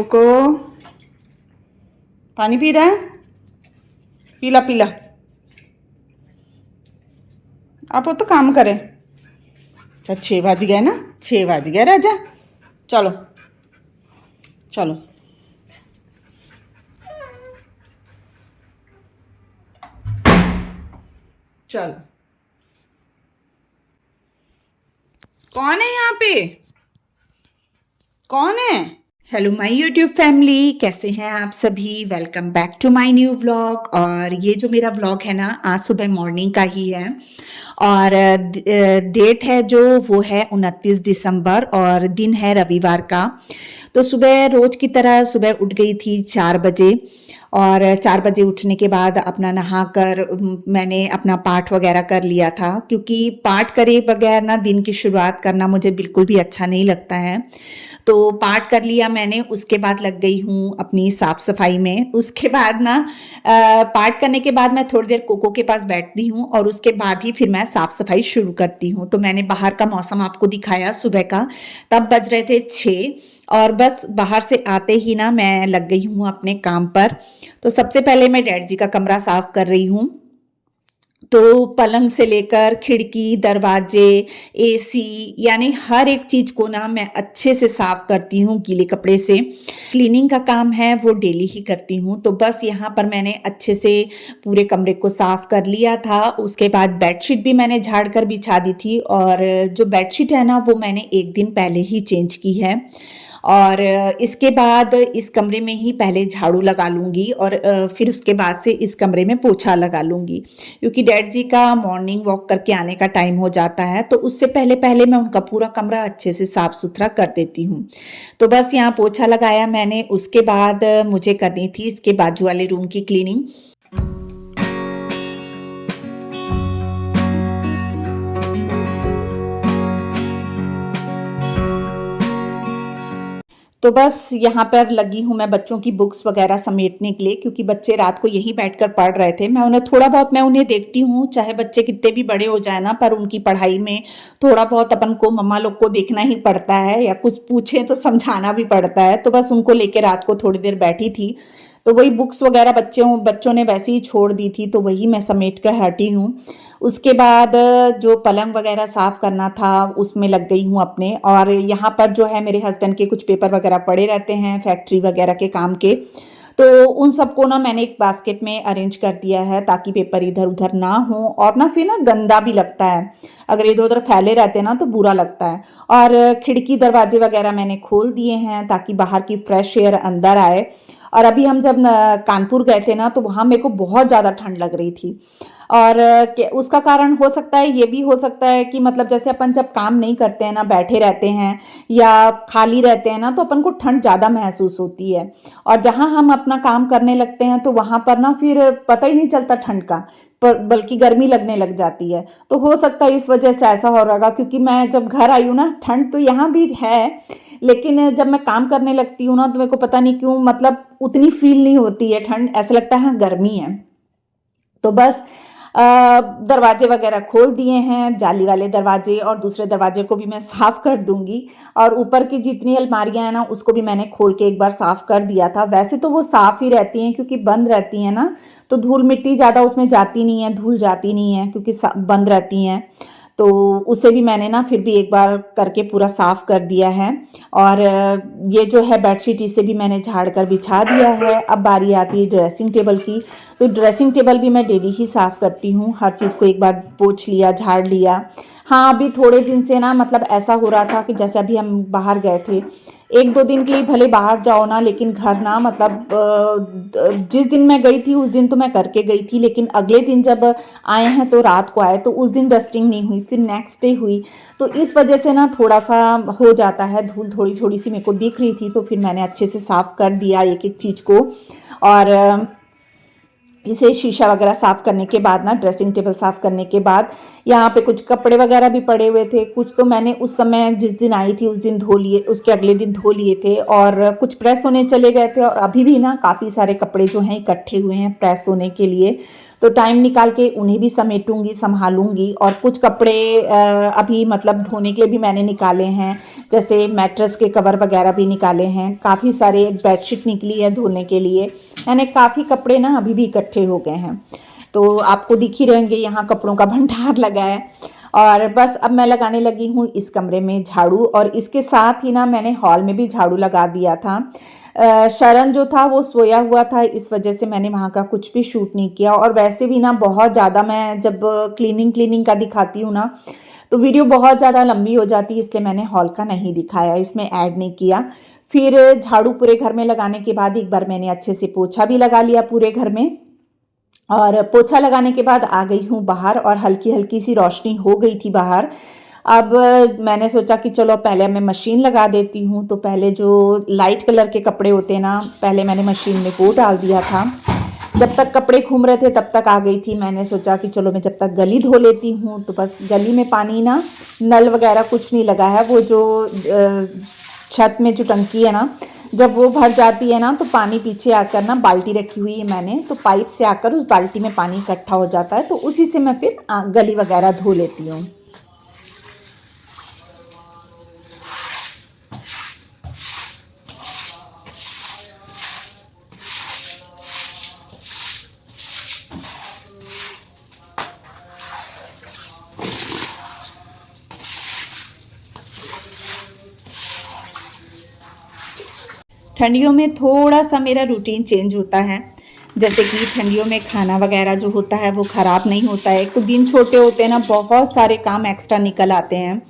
Cocoa पानी P रहा है? पीला पीला। आप वो तो काम करें। अच्छा 6 बज गए ना, 6 बज गए राजा। चलो चलो चलो। कौन है यहाँ पे? कौन है? हेलो माय यूट्यूब फैमिली, कैसे हैं आप सभी? Welcome back to my new vlog. और ये जो मेरा व्लॉग है ना, आज सुबह मॉर्निंग का ही है। और डेट है जो वो है 29 दिसंबर और दिन है रविवार का। तो सुबह रोज की तरह सुबह उठ गई थी 4 बजे। और 4 बजे उठने के बाद अपना नहा कर मैंने अपना पाठ वगैरह कर लिया था, क्योंकि पाठ करे बगैर ना दिन की शुरुआत करना मुझे बिल्कुल भी अच्छा नहीं लगता है। तो पाठ कर लिया मैंने, उसके बाद लग गई हूँ अपनी साफ सफाई में। उसके बाद ना पाठ करने के बाद मैं थोड़ी देर कोको के पास बैठती हूँ और उसके बाद ही फिर मैं साफ सफाई शुरू करती हूँ। तो मैंने बाहर का मौसम आपको दिखाया सुबह का, तब बज रहे थे 6 और बस बाहर से आते ही ना मैं लग गई हूँ अपने काम पर। तो सबसे पहले मैं डैड जी का कमरा साफ कर रही हूँ। तो पलंग से लेकर खिड़की, दरवाजे, एसी, यानी हर एक चीज को ना मैं अच्छे से साफ करती हूँ गीले कपड़े से। क्लीनिंग का काम है वो डेली ही करती हूँ। तो बस यहाँ पर मैंने अच्छे से पूरे कमरे को साफ कर लिया था। उसके बाद बेडशीट भी मैंने झाड़ कर बिछा दी थी, और जो बेडशीट है ना वो मैंने एक दिन पहले ही चेंज की है। और इसके बाद इस कमरे में ही पहले झाड़ू लगा लूँगी और फिर उसके बाद से इस कमरे में पोछा लगा लूँगी, क्योंकि डैड जी का मॉर्निंग वॉक करके आने का टाइम हो जाता है। तो उससे पहले पहले मैं उनका पूरा कमरा अच्छे से साफ सुथरा कर देती हूँ। तो बस यहाँ पोछा लगाया मैंने। उसके बाद मुझे करनी थी इसके बाजू वाले रूम की क्लीनिंग। तो बस यहाँ पर लगी हूँ मैं बच्चों की बुक्स वगैरह समेटने के लिए, क्योंकि बच्चे रात को यहीं बैठकर पढ़ रहे थे। मैं उन्हें थोड़ा बहुत मैं उन्हें देखती हूँ, चाहे बच्चे कितने भी बड़े हो जाए ना, पर उनकी पढ़ाई में थोड़ा बहुत अपन को मम्मा लोग को देखना ही पड़ता है, या कुछ पूछे तो समझाना भी पड़ता है। तो बस उनको लेकर रात को थोड़ी देर बैठी थी। तो वही बुक्स वगैरह बच्चों ने वैसे ही छोड़ दी थी, तो वही मैं समेट कर हटी हूँ। उसके बाद जो पलंग वगैरह साफ करना था उसमें लग गई हूँ अपने। और यहाँ पर जो है मेरे हस्बैंड के कुछ पेपर वगैरह पड़े रहते हैं फैक्ट्री वगैरह के काम के। तो उन सबको ना मैंने एक बास्केट में अरेंज कर दिया है, ताकि पेपर इधर उधर ना हो, और ना फिर ना गंदा भी लगता है अगर इधर उधर फैले रहते हैं ना, तो बुरा लगता है। और खिड़की दरवाजे वगैरह मैंने खोल दिए हैं ताकि बाहर की फ्रेश एयर अंदर आए। और अभी हम जब कानपुर गए थे ना, तो वहाँ मेरे को बहुत ज़्यादा ठंड लग रही थी। और उसका कारण हो सकता है, ये भी हो सकता है कि मतलब जैसे अपन जब काम नहीं करते हैं ना, बैठे रहते हैं या खाली रहते हैं ना, तो अपन को ठंड ज़्यादा महसूस होती है। और जहाँ हम अपना काम करने लगते हैं तो वहाँ पर ना फिर पता ही नहीं चलता ठंड का, पर बल्कि गर्मी लगने लग जाती है। तो हो सकता है इस वजह से ऐसा हो रहा, क्योंकि मैं जब घर आई हूँ ना, ठंड तो यहाँ भी है, लेकिन जब मैं काम करने लगती हूँ ना, तो मेरे को पता नहीं क्यों मतलब उतनी फील नहीं होती है ठंड, ऐसा लगता है हाँ गर्मी है। तो बस दरवाजे वगैरह खोल दिए हैं, जाली वाले दरवाजे, और दूसरे दरवाजे को भी मैं साफ़ कर दूंगी। और ऊपर की जितनी अलमारियां हैं ना, उसको भी मैंने खोल के एक बार साफ़ कर दिया था। वैसे तो वो साफ़ ही रहती हैं, क्योंकि बंद रहती हैं ना, तो धूल मिट्टी ज़्यादा उसमें जाती नहीं है, धूल जाती नहीं है, क्योंकि बंद रहती हैं। तो उसे भी मैंने ना फिर भी एक बार करके पूरा साफ़ कर दिया है। और ये जो है बेडशीट, इसे भी मैंने झाड़ कर बिछा दिया है। अब बारी आती है ड्रेसिंग टेबल की। तो ड्रेसिंग टेबल भी मैं डेली ही साफ़ करती हूँ, हर चीज़ को एक बार पोंछ लिया, झाड़ लिया। हाँ, अभी थोड़े दिन से ना मतलब ऐसा हो रहा था कि जैसे अभी हम बाहर गए थे, 1-2 दिन के लिए भले बाहर जाओ ना, लेकिन घर ना मतलब जिस दिन मैं गई थी उस दिन तो मैं करके गई थी, लेकिन अगले दिन जब आए हैं तो रात को आए, तो उस दिन डस्टिंग नहीं हुई, फिर नेक्स्ट डे हुई। तो इस वजह से ना थोड़ा सा हो जाता है, धूल थोड़ी थोड़ी सी मेरे को दिख रही थी, तो फिर मैंने अच्छे से साफ़ कर दिया एक एक चीज़ को। और इसे शीशा वगैरह साफ़ करने के बाद ना, ड्रेसिंग टेबल साफ़ करने के बाद यहाँ पे कुछ कपड़े वगैरह भी पड़े हुए थे। कुछ तो मैंने उस समय जिस दिन आई थी उस दिन धो लिए, उसके अगले दिन धो लिए थे, और कुछ प्रेस होने चले गए थे। और अभी भी ना काफ़ी सारे कपड़े जो हैं इकट्ठे हुए हैं प्रेस होने के लिए, तो टाइम निकाल के उन्हें भी समेटूंगी, संभालूंगी। और कुछ कपड़े अभी मतलब धोने के लिए भी मैंने निकाले हैं, जैसे मैट्रेस के कवर वगैरह भी निकाले हैं। काफ़ी सारे, एक बेडशीट निकली है धोने के लिए, यानी काफ़ी कपड़े ना अभी भी इकट्ठे हो गए हैं। तो आपको दिख ही रहेंगे यहाँ कपड़ों का भंडार लगा है। और बस अब मैं लगाने लगी हूँ इस कमरे में झाड़ू, और इसके साथ ही ना मैंने हॉल में भी झाड़ू लगा दिया था। शरण जो था वो सोया हुआ था, इस वजह से मैंने वहाँ का कुछ भी शूट नहीं किया। और वैसे भी ना बहुत ज़्यादा मैं जब क्लीनिंग का दिखाती हूँ ना, तो वीडियो बहुत ज़्यादा लंबी हो जाती है, इसलिए मैंने हॉल का नहीं दिखाया, इसमें ऐड नहीं किया। फिर झाड़ू पूरे घर में लगाने के बाद एक बार मैंने अच्छे से पोछा भी लगा लिया पूरे घर में। और पोछा लगाने के बाद आ गई हूँ बाहर, और हल्की हल्की सी रोशनी हो गई थी बाहर। अब मैंने सोचा कि चलो पहले मैं मशीन लगा देती हूँ। तो पहले जो लाइट कलर के कपड़े होते हैं ना, पहले मैंने मशीन में वो डाल दिया था। जब तक कपड़े घूम रहे थे तब तक आ गई थी। मैंने सोचा कि चलो मैं जब तक गली धो लेती हूँ। तो बस गली में पानी ना, नल वगैरह कुछ नहीं लगा है, वो जो छत में जो टंकी है ना, जब वो भर जाती है ना तो पानी पीछे आकर ना, बाल्टी रखी हुई है मैंने, तो पाइप से आकर उस बाल्टी में पानी इकट्ठा हो जाता है, तो उसी से मैं फिर गली वगैरह धो लेती हूँ। ठंडियों में थोड़ा सा मेरा रूटीन चेंज होता है, जैसे कि ठंडियों में खाना वगैरह जो होता है वो ख़राब नहीं होता है। एक तो दिन छोटे होते हैं ना, बहुत सारे काम एक्स्ट्रा निकल आते हैं।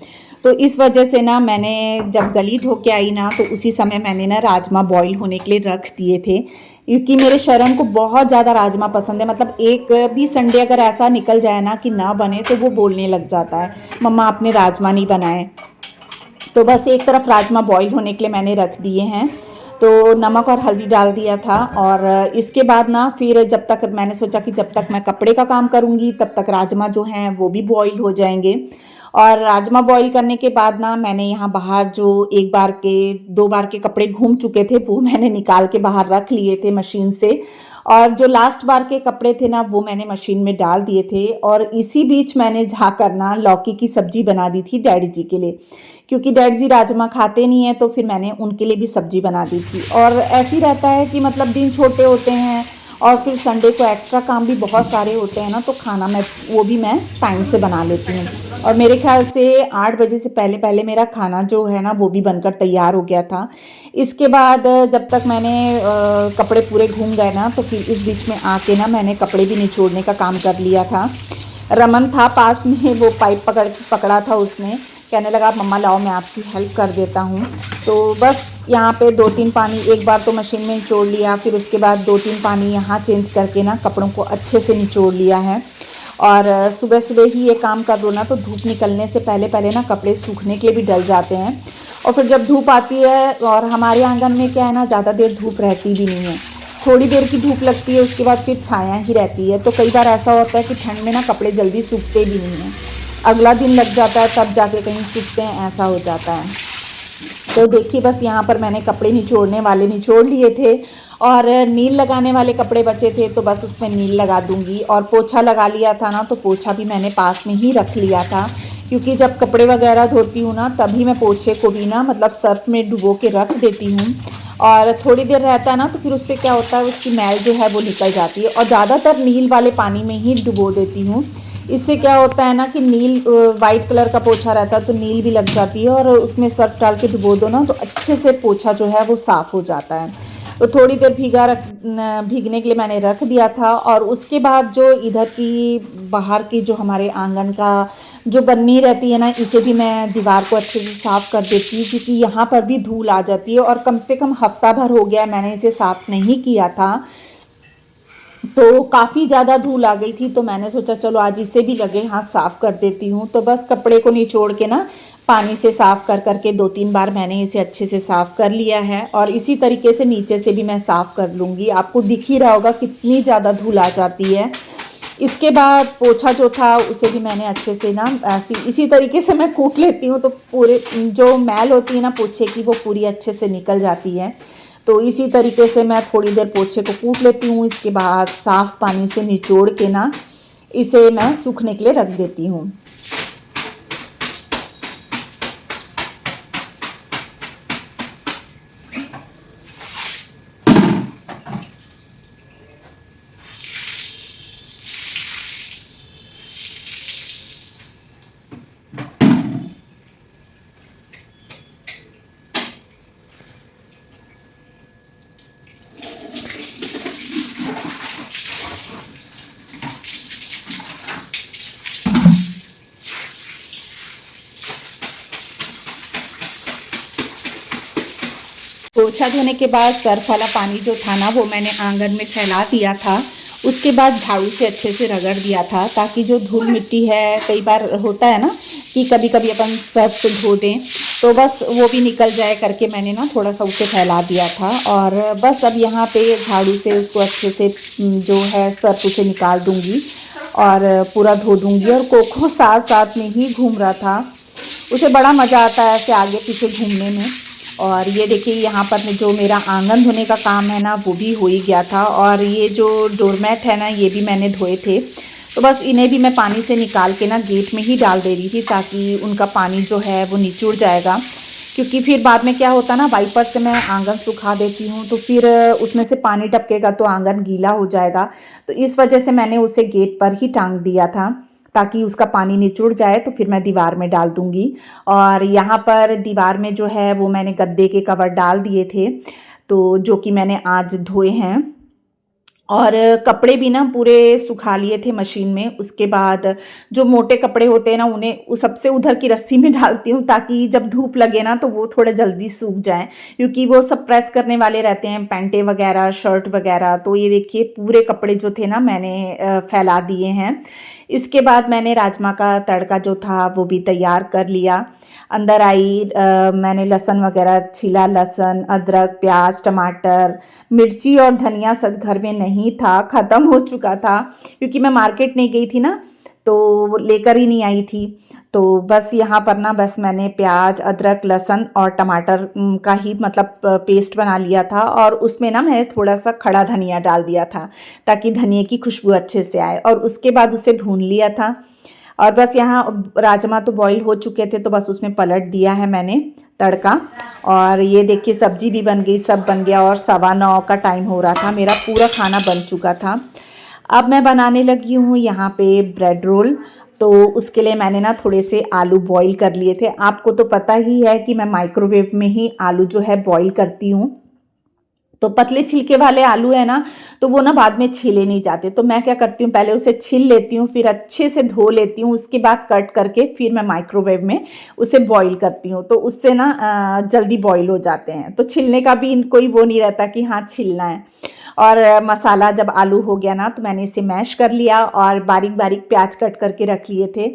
तो इस वजह से ना मैंने जब गली धो के आई ना, तो उसी समय मैंने ना राजमा बॉईल होने के लिए रख दिए थे, क्योंकि मेरे शरण को बहुत ज़्यादा राजमा पसंद है। मतलब एक भी संडे अगर ऐसा निकल जाए ना कि ना बने, तो वो बोलने लग जाता है, मम्मा आपने राजमा नहीं बनाए। तो बस एक तरफ राजमा बॉईल होने के लिए मैंने रख दिए हैं। तो नमक और हल्दी डाल दिया था। और इसके बाद ना फिर जब तक मैंने सोचा कि जब तक मैं कपड़े का काम करूँगी तब तक राजमा जो हैं वो भी बॉईल हो जाएंगे। और राजमा बॉईल करने के बाद ना मैंने यहाँ बाहर जो एक बार के, दो बार के कपड़े घूम चुके थे वो मैंने निकाल के बाहर रख लिए थे मशीन से। और जो लास्ट बार के कपड़े थे ना वो मैंने मशीन में डाल दिए थे। और इसी बीच मैंने जाकर ना लौकी की सब्जी बना दी थी डैडी जी के लिए, क्योंकि डैडी जी राजमा खाते नहीं है, तो फिर मैंने उनके लिए भी सब्जी बना दी थी। और ऐसे ही रहता है कि मतलब दिन छोटे होते हैं, और फिर संडे को एक्स्ट्रा काम भी बहुत सारे होते हैं ना, तो खाना वो भी मैं टाइम से बना लेती हूँ। और मेरे ख्याल से 8 बजे से पहले पहले मेरा खाना जो है ना वो भी बनकर तैयार हो गया था। इसके बाद जब तक मैंने कपड़े पूरे घूम गए ना, तो फिर इस बीच में आके ना मैंने कपड़े भी निचोड़ने का काम कर लिया था। रमन था पास में, वो पाइप पकड़ा था उसने, कहने लगा मम्मा लाओ मैं आपकी हेल्प कर देता हूँ। तो बस यहाँ पे 2-3 पानी एक बार तो मशीन में निचोड़ लिया, फिर उसके बाद 2-3 पानी यहाँ चेंज करके ना कपड़ों को अच्छे से निचोड़ लिया है। और सुबह सुबह ही ये काम कर दो ना, तो धूप निकलने से पहले पहले ना कपड़े सूखने के लिए भी डल जाते हैं। और फिर जब धूप आती है, और हमारे आंगन में क्या है ना, ज़्यादा देर धूप रहती भी नहीं है, थोड़ी देर की धूप लगती है, उसके बाद फिर छाया ही रहती है। तो कई बार ऐसा होता है कि ठंड में ना कपड़े जल्दी सूखते भी नहीं हैं, अगला दिन लग जाता है तब जाके कहीं सूखते हैं, ऐसा हो जाता है। तो देखिए बस यहाँ पर मैंने कपड़े निचोड़ने वाले निचोड़ लिए थे, और नील लगाने वाले कपड़े बचे थे, तो बस उसमें नील लगा दूंगी। और पोछा लगा लिया था ना, तो पोछा भी मैंने पास में ही रख लिया था, क्योंकि जब कपड़े वगैरह धोती हूँ ना, तभी मैं पोछे को भी ना मतलब सर्फ में डुबो के रख देती हूँ। और थोड़ी देर रहता है ना, तो फिर उससे क्या होता है, उसकी मैल जो है वो निकल जाती है। और ज़्यादातर नील वाले पानी में ही डुबो देती हूँ। इससे क्या होता है ना कि नील, वाइट कलर का पोछा रहता है तो नील भी लग जाती है, और उसमें सर्फ डाल के डुबो दो ना, तो अच्छे से पोछा जो है वो साफ़ हो जाता है। तो थोड़ी देर भीगने के लिए मैंने रख दिया था। और उसके बाद जो इधर की बाहर की जो हमारे आंगन का जो बन्नी रहती है ना, इसे भी मैं दीवार को अच्छे से साफ़ कर देती हूँ, क्योंकि यहाँ पर भी धूल आ जाती है। और कम से कम हफ्ता भर हो गया मैंने इसे साफ़ नहीं किया था, तो काफ़ी ज़्यादा धूल आ गई थी। तो मैंने सोचा चलो आज इसे भी लगे हाथ साफ़ कर देती हूँ। तो बस कपड़े को निचोड़ के ना पानी से साफ़ कर कर के 2-3 बार मैंने इसे अच्छे से साफ़ कर लिया है और इसी तरीके से नीचे से भी मैं साफ़ कर लूँगी। आपको दिख ही रहा होगा कितनी ज़्यादा धूल आ जाती है। इसके बाद पोछा जो था उसे भी मैंने अच्छे से ना इसी तरीके से मैं कूट लेती हूँ, तो पूरे जो मैल होती है ना पोछे की वो पूरी अच्छे से निकल जाती है। तो इसी तरीके से मैं थोड़ी देर पोछे को कूट लेती हूँ। इसके बाद साफ़ पानी से निचोड़ के ना इसे मैं सूखने के लिए रख देती हूँ। पोछा धोने के बाद सर्फ वाला पानी जो था ना वो मैंने आंगन में फैला दिया था। उसके बाद झाड़ू से अच्छे से रगड़ दिया था ताकि जो धूल मिट्टी है, कई बार होता है ना कि कभी कभी अपन सर्फ से धो दें, तो बस वो भी निकल जाए करके मैंने ना थोड़ा सा उसे फैला दिया था। और बस अब यहाँ पे झाड़ू से उसको अच्छे से जो है सर्फ उसे निकाल दूँगी और पूरा धो दूँगी। और कोको साथ साथ में ही घूम रहा था, उसे बड़ा मज़ा आता है ऐसे आगे पीछे घूमने में। और ये देखिए यहाँ पर जो मेरा आंगन धोने का काम है ना वो भी हो ही गया था। और ये जो डोरमैट है ना ये भी मैंने धोए थे, तो बस इन्हें भी मैं पानी से निकाल के ना गेट में ही डाल दे रही थी ताकि उनका पानी जो है वो निचुड़ जाएगा। क्योंकि फिर बाद में क्या होता है ना, वाइपर से मैं आंगन सुखा देती हूँ तो फिर उसमें से पानी टपकेगा तो आंगन गीला हो जाएगा। तो इस वजह से मैंने उसे गेट पर ही टांग दिया था ताकि उसका पानी निचुड़ जाए, तो फिर मैं दीवार में डाल दूँगी। और यहाँ पर दीवार में जो है वो मैंने गद्दे के कवर डाल दिए थे, तो जो कि मैंने आज धोए हैं। और कपड़े भी ना पूरे सुखा लिए थे मशीन में। उसके बाद जो मोटे कपड़े होते हैं ना उन्हें सबसे उधर की रस्सी में डालती हूँ ताकि जब धूप लगे ना तो वो थोड़े जल्दी सूख जाएं, क्योंकि वो सब प्रेस करने वाले रहते हैं, पैंटे वगैरह शर्ट वगैरह। तो ये देखिए पूरे कपड़े जो थे ना मैंने फैला दिए हैं। इसके बाद मैंने राजमा का तड़का जो था वो भी तैयार कर लिया। अंदर आई मैंने लहसुन वगैरह छिला, लहसुन, अदरक, प्याज, टमाटर, मिर्ची और धनिया सच घर में नहीं था, ख़त्म हो चुका था क्योंकि मैं मार्केट नहीं गई थी ना, तो लेकर ही नहीं आई थी। तो बस यहाँ पर ना बस मैंने प्याज, अदरक, लहसुन और टमाटर का ही मतलब पेस्ट बना लिया था। और उसमें ना मैंने थोड़ा सा खड़ा धनिया डाल दिया था ताकि धनिया की खुशबू अच्छे से आए। और उसके बाद उसे भून लिया था। और बस यहाँ राजमा तो बॉईल हो चुके थे तो बस उसमें पलट दिया है मैंने तड़का। और ये देखिए सब्जी भी बन गई, सब बन गया और 9:15 का टाइम हो रहा था, मेरा पूरा खाना बन चुका था। अब मैं बनाने लगी हूँ यहाँ पे ब्रेड रोल। तो उसके लिए मैंने ना थोड़े से आलू बॉईल कर लिए थे। आपको तो पता ही है कि मैं माइक्रोवेव में ही आलू जो है बॉईल करती हूँ। तो पतले छिलके वाले आलू है ना, तो वो ना बाद में छीले नहीं जाते, तो मैं क्या करती हूँ पहले उसे छील लेती हूँ, फिर अच्छे से धो लेती हूँ, उसके बाद कट करके फिर मैं माइक्रोवेव में उसे बॉईल करती हूँ, तो उससे ना जल्दी बॉईल हो जाते हैं। तो छीलने का भी कोई वो नहीं रहता कि हाँ छीलना है। और मसाला जब आलू हो गया ना तो मैंने इसे मैश कर लिया और बारीक बारीक प्याज कट करके रख लिए थे।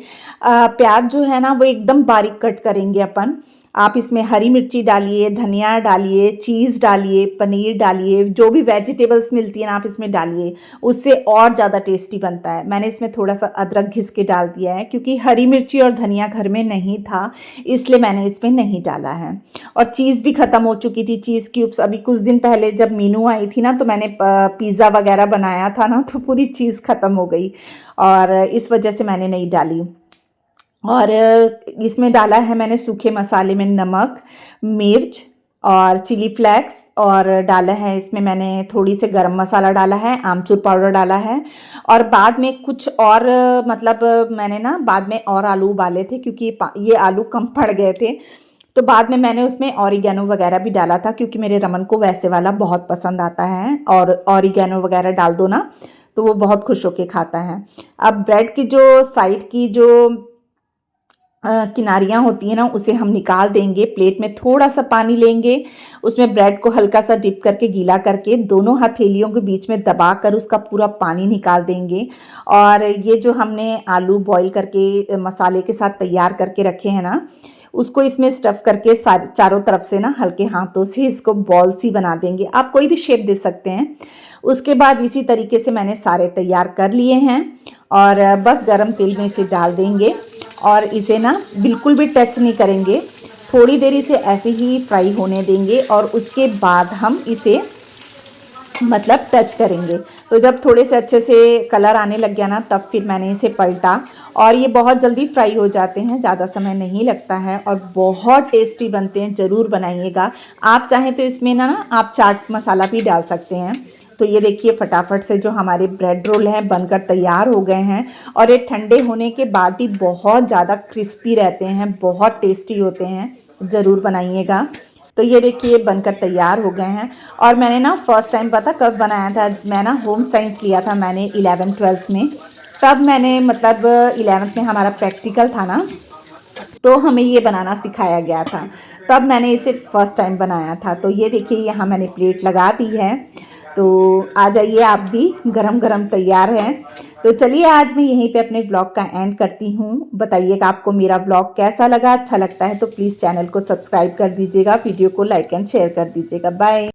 प्याज जो है ना वो एकदम बारीक कट करेंगे अपन। आप इसमें हरी मिर्ची डालिए, धनिया डालिए, चीज़ डालिए, पनीर डालिए, जो भी वेजिटेबल्स मिलती हैं ना आप इसमें डालिए, उससे और ज़्यादा टेस्टी बनता है। मैंने इसमें थोड़ा सा अदरक घिस के डाल दिया है क्योंकि हरी मिर्ची और धनिया घर में नहीं था, इसलिए मैंने इसमें नहीं डाला है। और चीज़ भी ख़त्म हो चुकी थी, चीज़ क्यूब्स अभी कुछ दिन पहले जब मीनू आई थी ना तो मैंने पिज़्ज़ा वगैरह बनाया था ना, तो पूरी चीज़ ख़त्म हो गई और इस वजह से मैंने नहीं डाली। और इसमें डाला है मैंने सूखे मसाले में नमक, मिर्च और चिली फ्लेक्स, और डाला है इसमें मैंने थोड़ी से गरम मसाला डाला है, आमचूर पाउडर डाला है। और बाद में कुछ और मतलब मैंने ना बाद में और आलू उबाले थे क्योंकि ये आलू कम पड़ गए थे, तो बाद में मैंने उसमें ऑरिगेनो वगैरह भी डाला था क्योंकि मेरे रमन को वैसे वाला बहुत पसंद आता है। और ऑरिगेनो वगैरह डाल दो ना तो वो बहुत खुश होके खाता है। अब ब्रेड की जो साइड की जो किनारियाँ होती हैं ना उसे हम निकाल देंगे। प्लेट में थोड़ा सा पानी लेंगे, उसमें ब्रेड को हल्का सा डिप करके गीला करके दोनों हथेलियों के बीच में दबा कर उसका पूरा पानी निकाल देंगे। और ये जो हमने आलू बॉईल करके मसाले के साथ तैयार करके रखे हैं ना, उसको इसमें स्टफ़ करके चारों तरफ से ना हल्के हाथों से इसको बॉल सी बना देंगे। आप कोई भी शेप दे सकते हैं। उसके बाद इसी तरीके से मैंने सारे तैयार कर लिए हैं और बस गरम तेल में इसे डाल देंगे और इसे ना बिल्कुल भी टच नहीं करेंगे। थोड़ी देर इसे ऐसे ही फ्राई होने देंगे और उसके बाद हम इसे मतलब टच करेंगे। तो जब थोड़े से अच्छे से कलर आने लग गया ना, तब फिर मैंने इसे पलटा और ये बहुत जल्दी फ्राई हो जाते हैं, ज़्यादा समय नहीं लगता है और बहुत टेस्टी बनते हैं। ज़रूर बनाइएगा। आप चाहें तो इसमें ना आप चाट मसाला भी डाल सकते हैं। तो ये देखिए फटाफट से जो हमारे ब्रेड रोल हैं बनकर तैयार हो गए हैं और ये ठंडे होने के बाद भी बहुत ज़्यादा क्रिस्पी रहते हैं, बहुत टेस्टी होते हैं। ज़रूर बनाइएगा। तो ये देखिए बनकर तैयार हो गए हैं और मैंने ना फर्स्ट टाइम पता कब बनाया था, मैं ना होम साइंस लिया था मैंने 11th-12th में। तब मैंने मतलब 11th में हमारा प्रैक्टिकल था ना, तो हमें ये बनाना सिखाया गया था। तब मैंने इसे फर्स्ट टाइम बनाया था। तो ये देखिए यहाँ मैंने प्लेट लगा दी है। तो आ जाइए आप भी, गरम गरम तैयार है। तो चलिए आज मैं यहीं पे अपने व्लॉग का एंड करती हूँ। बताइएगा आपको मेरा व्लॉग कैसा लगा। अच्छा लगता है तो प्लीज़ चैनल को सब्सक्राइब कर दीजिएगा, वीडियो को लाइक एंड शेयर कर दीजिएगा। बाय।